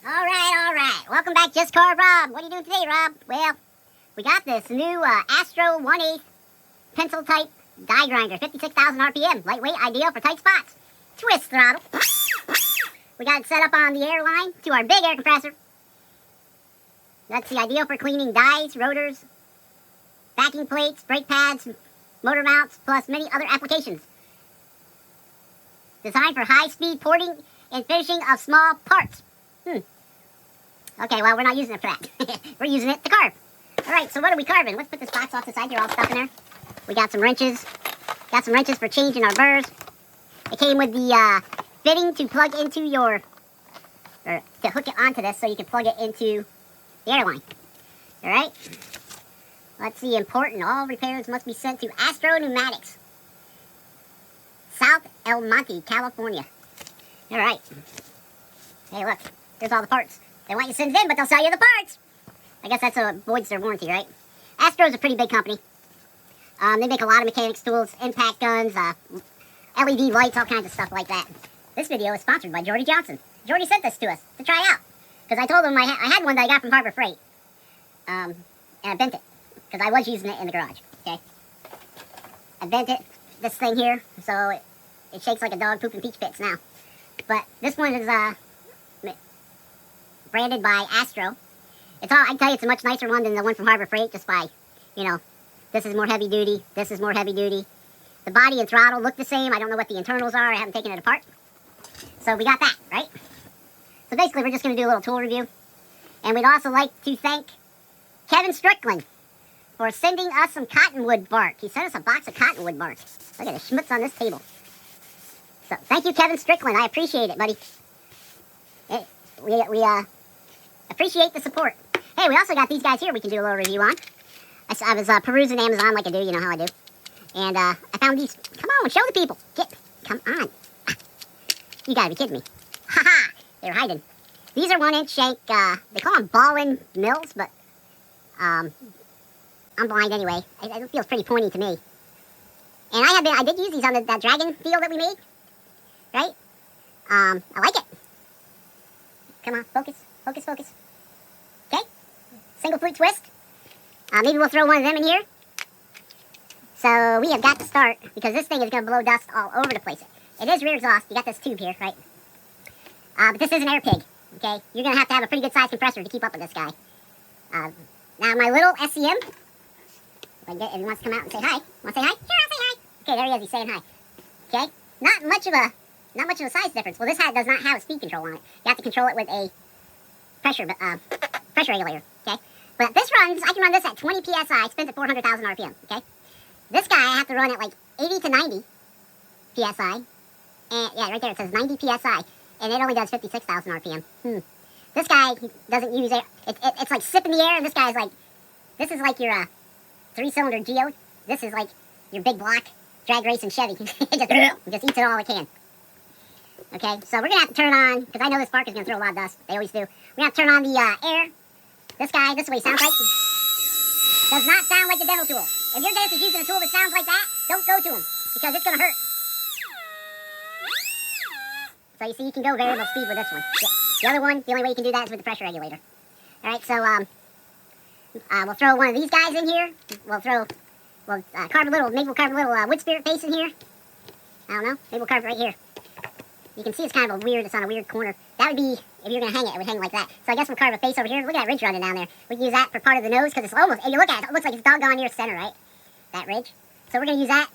All right. Welcome back, Just Car Rob. What are you doing today, Rob? Well, we got this new Astro 1/8 pencil type die grinder, 56,000 RPM, lightweight, ideal for tight spots. Twist throttle. We got it set up on the air line to our big air compressor. That's the ideal for cleaning dies, rotors, backing plates, brake pads, motor mounts, plus many other applications. Designed for high-speed porting and finishing of small parts. Okay, well, we're not using it for that. We're using it to carve. All right, so what are we carving? Let's put this box off the side here, all stuff in there. We got some wrenches. Got some wrenches for changing our burrs. It came with the fitting to plug into your, or to hook it onto this so you can plug it into the airline. All right? Let's see, important. All repairs must be sent to Astro Pneumatics, South El Monte, California. All right. Hey, look. Here's all the parts. They want you to send it in, but they'll sell you the parts. I guess that's so it voids their warranty, right? Astro's a pretty big company. They make a lot of mechanics tools, impact guns, LED lights, all kinds of stuff like that. This video is sponsored by Jordy Johnson. Jordy sent this to us to try out. Because I told him I had one that I got from Harbor Freight. And I bent it. Because I was using it in the garage. Okay? I bent it, this thing here, so it shakes like a dog pooping peach pits now. But this one is branded by Astro. I can tell you it's a much nicer one than the one from Harbor Freight, just by, you know, this is more heavy duty, this is more heavy duty. The body and throttle look the same. I don't know what the internals are. I haven't taken it apart. So we got that, right? So basically, we're just going to do a little tool review. And we'd also like to thank Kevin Strickland for sending us some cottonwood bark. He sent us a box of cottonwood bark. Look at the schmutz on this table. So thank you, Kevin Strickland. I appreciate it, buddy. We appreciate the support. Hey, we also got these guys here we can do a little review on. I was perusing Amazon like I do, you know how I do. And I found these. Come on, show the people. Come on. You gotta be kidding me. Ha-ha! They were hiding. These are 1-inch shank, they call them ball-in mills, but I'm blind anyway. It feels pretty pointy to me. And I did use these on that dragon field that we made. Right? I like it. Come on, focus. Focus, focus. Okay? Single flute twist. Maybe we'll throw one of them in here. So we have got to start, because this thing is going to blow dust all over the place. It is rear exhaust. You got this tube here, right? But this is an air pig, okay? You're going to have a pretty good size compressor to keep up with this guy. Now my little SCM, if I get, if he wants to come out and say hi. Want to say hi? Sure, I'll say hi. Okay, there he is. He's saying hi. Okay? Not much of a size difference. Well, this does not have a speed control on it. You have to control it with a pressure regulator, okay? But this runs, I can run this at 20 PSI, spins at 400,000 RPM, okay? This guy, I have to run at like 80 to 90 PSI. And yeah, right there it says 90 PSI. And it only does 56,000 RPM. This guy doesn't use air. It's like sipping the air, and this guy's like, this is like your 3-cylinder Geo. This is like your big block drag racing Chevy. It just eats it all it can. Okay, so we're going to have to turn on, because I know this bark is going to throw a lot of dust. They always do. We're going to have to turn on the air. This guy, this is what he sounds like. Does not sound like the devil tool. If your dentist is using a tool that sounds like that, don't go to him, because it's going to hurt. So you see, you can go variable speed with this one. The other one, the only way you can do that is with the pressure regulator. All right, so we'll throw one of these guys in here. We'll carve a little, maybe we'll carve a little wood spirit face in here. I don't know, maybe we'll carve it right here. You can see it's kind of a weird, it's on a weird corner. That would be, if you're going to hang it, it would hang like that. So I guess we'll carve a face over here. Look at that ridge running down there. We can use that for part of the nose, because it's almost, if you look at it, it looks like it's doggone near center, right? That ridge. So we're going to use that,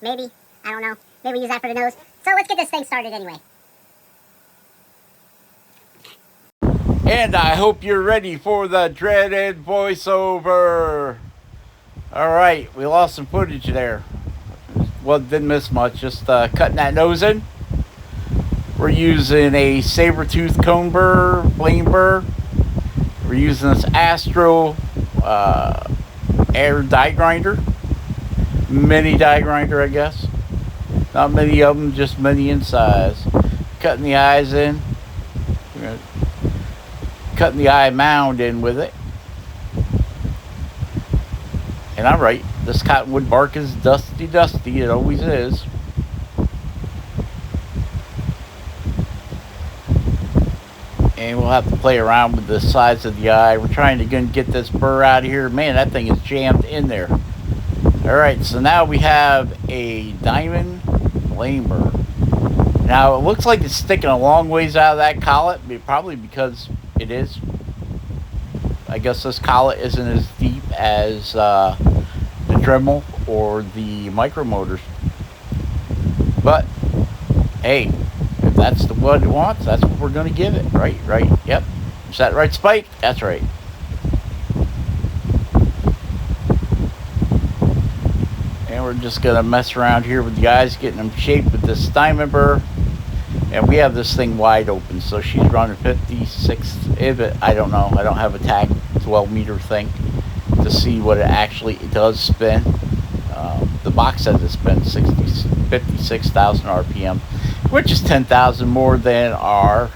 maybe, I don't know. Maybe we use that for the nose. So let's get this thing started anyway. And I hope you're ready for the dreaded voiceover. Alright, we lost some footage there. Well, didn't miss much, just cutting that nose in. We're using a saber-tooth cone burr, flame burr. We're using this Astro air die grinder. Mini die grinder, I guess. Not many of them, just many in size. Cutting the eyes in. Cutting the eye mound in with it. And I'm right, this cottonwood bark is dusty, it always is. And we'll have to play around with the size of the eye. We're trying to get this burr out of here. Man, that thing is jammed in there. All right, so now we have a diamond flame burr. Now, it looks like it's sticking a long ways out of that collet, probably because it is. I guess this collet isn't as deep as the dremel or the micro motors. But, hey, if that's what it wants, that's what we're going to give it. Right, yep. Is that right, Spike? That's right. And we're just going to mess around here with the eyes, getting them shaped with this diamond burr. And we have this thing wide open, so she's running 56. I don't know. I don't have a tag 12 meter thing to see what it actually does spin. The box says it spins 56,000 RPM, which is 10,000 more than our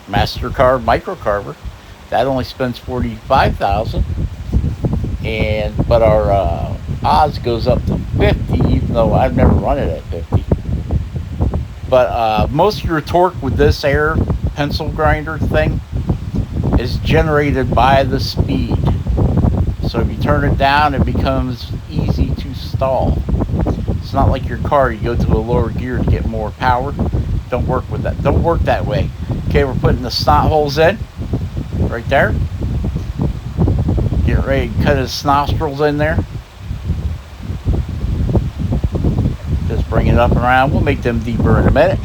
MasterCarve microcarver. That only spins 45,000, but our Oz goes up to 50, even though I've never run it at 50. But most of your torque with this air pencil grinder thing is generated by the speed. So if you turn it down, it becomes easy to stall. It's not like your car, you go to a lower gear to get more power. Don't work with that. Don't work that way. Okay, we're putting the snot holes in right there. Get ready to cut his nostrils in there. Just bring it up and around. We'll make them deeper in a minute.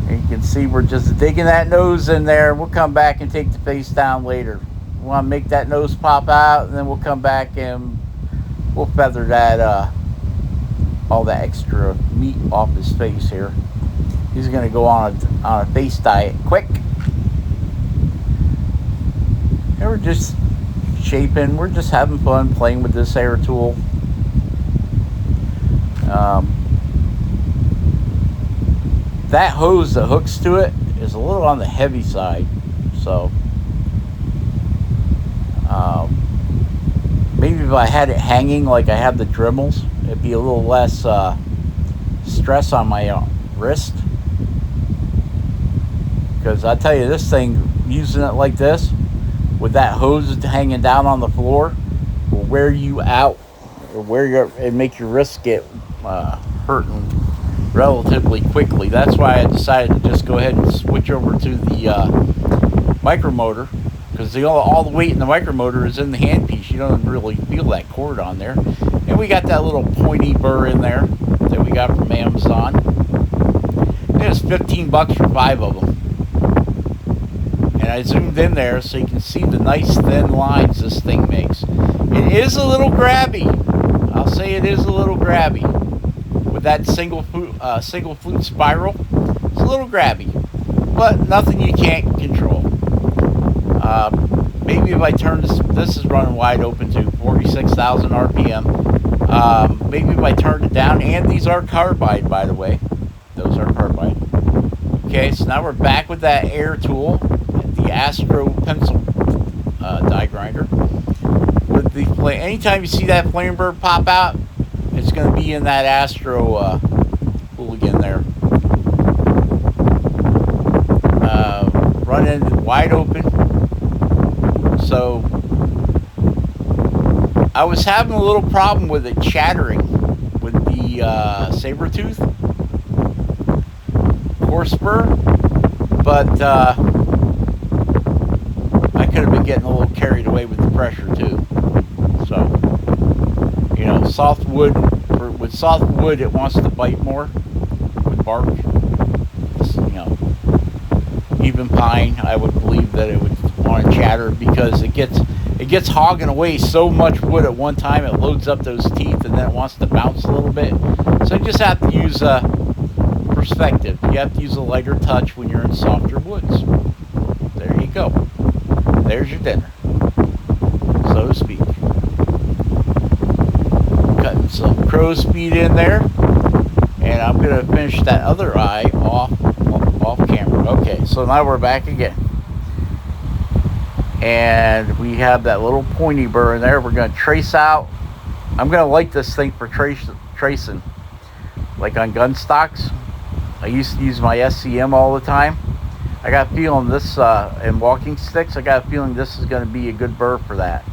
And you can see we're just digging that nose in there. We'll come back and take the face down later. We want to make that nose pop out, and then we'll come back and we'll feather that all that extra meat off his face here. He's going to go on a face diet quick. And we're just shaping. We're just having fun playing with this air tool. That hose that hooks to it is a little on the heavy side, so maybe if I had it hanging like I have the dremels, it'd be a little less stress on my wrist. Because I tell you, this thing, using it like this with that hose hanging down on the floor, will wear you out, or and make your wrist get hurting relatively quickly. That's why I decided to just go ahead and switch over to the micro motor, because all the weight in the micro motor is in the handpiece. You don't really feel that cord on there. And we got that little pointy burr in there that we got from Amazon. It was $15 for 5 of them. And I zoomed in there so you can see the nice thin lines this thing makes. It is a little grabby. I'll say it is a little grabby. With that single flute spiral, it's a little grabby. But nothing you can't control. Maybe if I turn this is running wide open to 46,000 RPM. Maybe if I turned it down, and these are carbide, by the way. Those are carbide. Okay, so now we're back with that air tool, the Astro pencil die grinder. With the anytime you see that flame burr pop out, it's going to be in that Astro hooligan there. Running wide open. So I was having a little problem with it chattering with the saber tooth horse spur, but I could have been getting a little carried away with the pressure too. So, you know, soft wood, with soft wood it wants to bite more with bark. You know, even pine, I would believe that it would want to chatter, because it gets hogging away so much wood at one time, it loads up those teeth, and then it wants to bounce a little bit. So you just have to use perspective. You have to use a lighter touch when you're in softer woods. There you go. There's your dinner, so to speak. Cutting some crow's feet in there, and I'm gonna finish that other eye off camera. Okay, so now we're back again, and we have that little pointy burr in there. We're gonna trace out. I'm gonna like this thing for tracing, like on gun stocks. I I used to use my SCM all the time. I got a feeling this, and walking sticks, I got a feeling this is going to be a good burr for that.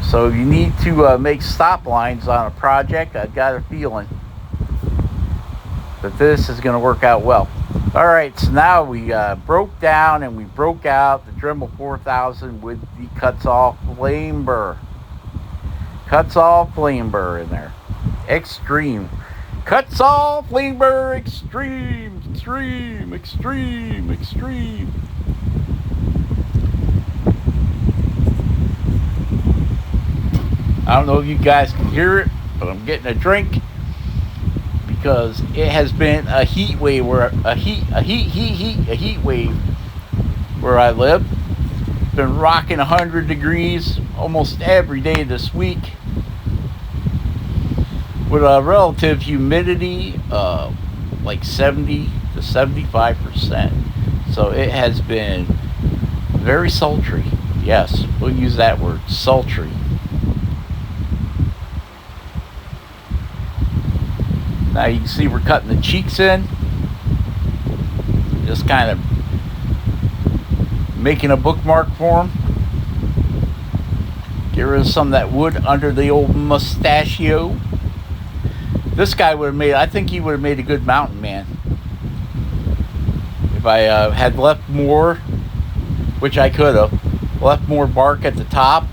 So if you need to make stop lines on a project, I've got a feeling that this is going to work out well. All right, so now we broke down and we broke out the Dremel 4000 with the cuts off flame burr. Cuts off flame burr in there. Extreme. Cuts off flame burr extreme, extreme, extreme, extreme. I don't know if you guys can hear it, but I'm getting a drink because it has been a heat wave where a heat wave where I live. It's been rocking 100 degrees almost every day this week with a relative humidity of like 70 to 75%. So it has been very sultry. Yes, we'll use that word, sultry. Now you can see we're cutting the cheeks in. Just kind of making a bookmark for them. Get rid of some of that wood under the old mustachio. This guy would have made, I think he would have made a good mountain man. If I had left more, which I could have, left more bark at the top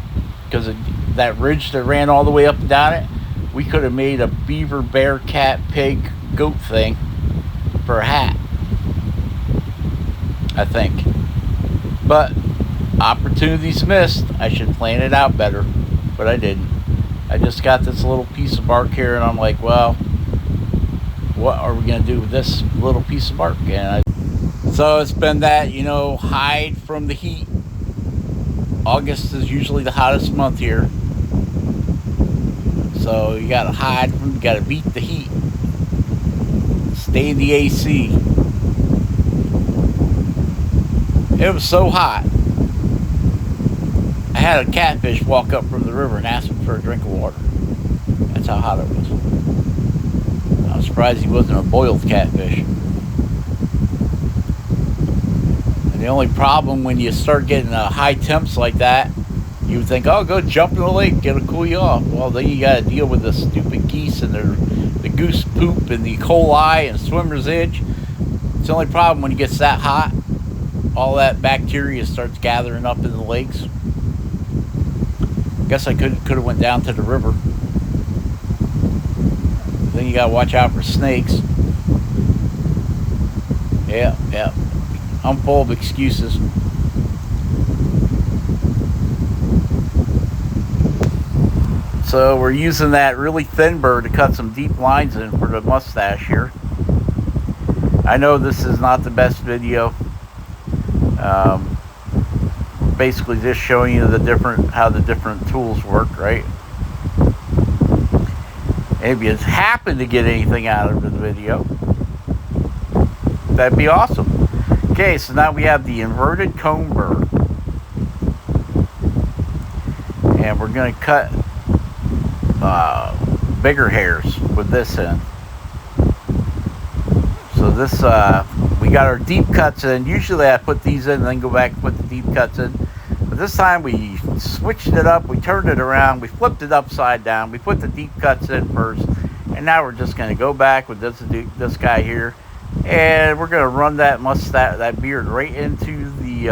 because of that ridge that ran all the way up and down it, we could have made a beaver, bear, cat, pig, goat thing for a hat, I think. But opportunities missed. I should plan it out better, but I didn't. I just got this little piece of bark here, and I'm like, well, what are we going to do with this little piece of bark? So it's been that, you know, hide from the heat. August is usually the hottest month here. So you gotta hide from, you gotta beat the heat. Stay in the AC. It was so hot. I had a catfish walk up from the river and ask him for a drink of water. That's how hot it was. I'm surprised he wasn't a boiled catfish. And the only problem when you start getting high temps like that, you would think, oh, go jump in the lake, it'll cool you off. Well, then you got to deal with the stupid geese and the goose poop and the coli and swimmer's edge. It's the only problem when it gets that hot. All that bacteria starts gathering up in the lakes. Guess I could have went down to the river. Then you got to watch out for snakes. Yeah. I'm full of excuses. So we're using that really thin burr to cut some deep lines in for the mustache here. I know this is not the best video. Basically just showing you how the different tools work, right? And if you happen to get anything out of the video, that'd be awesome. Okay, so now we have the inverted comb burr. And we're going to cut bigger hairs with this in. So this, we got our deep cuts in. Usually I put these in and then go back and put the deep cuts in. But this time we switched it up, we turned it around, we flipped it upside down, we put the deep cuts in first, and now we're just going to go back with this guy here, and we're going to run that beard right into the,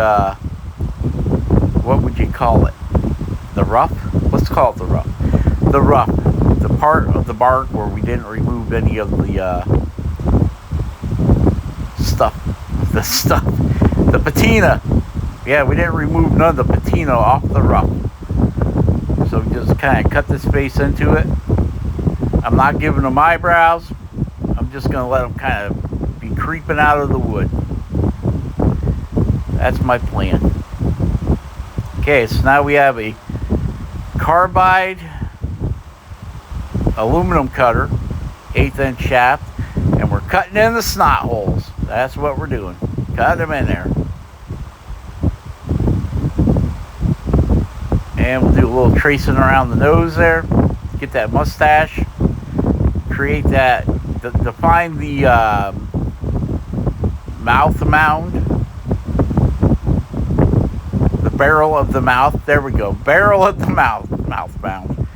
what would you call it? The rough? Let's call it the rough. The rough, the part of the bark where we didn't remove any of the the patina. Yeah, we didn't remove none of the patina off the rough. So we just kind of cut this face into it. I'm not giving them eyebrows. I'm just going to let them kind of be creeping out of the wood. That's my plan. Okay, so now we have a carbide aluminum cutter, 1/8 inch shaft, and we're cutting in the snot holes. That's what we're doing. Cut them in there. And we'll do a little tracing around the nose there. Get that mustache. create that, define the mouth mound, the barrel of the mouth. There we go. Barrel of the mouth mound.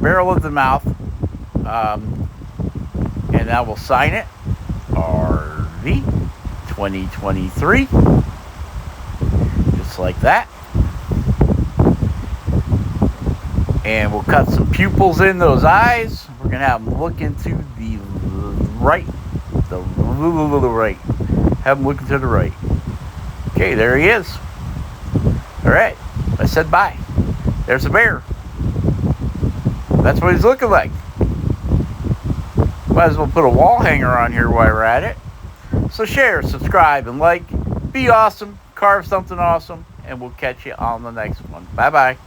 Barrel of the mouth. And I will sign it. RV 2023. Just like that. And we'll cut some pupils in those eyes. We're going to have them look into the right. The right. Have them looking to the right. Okay, there he is. All right. I said bye. There's a bear. That's what he's looking like. Might as well put a wall hanger on here while we're at it. So share, subscribe, and like. Be awesome. Carve something awesome. And we'll catch you on the next one. Bye-bye.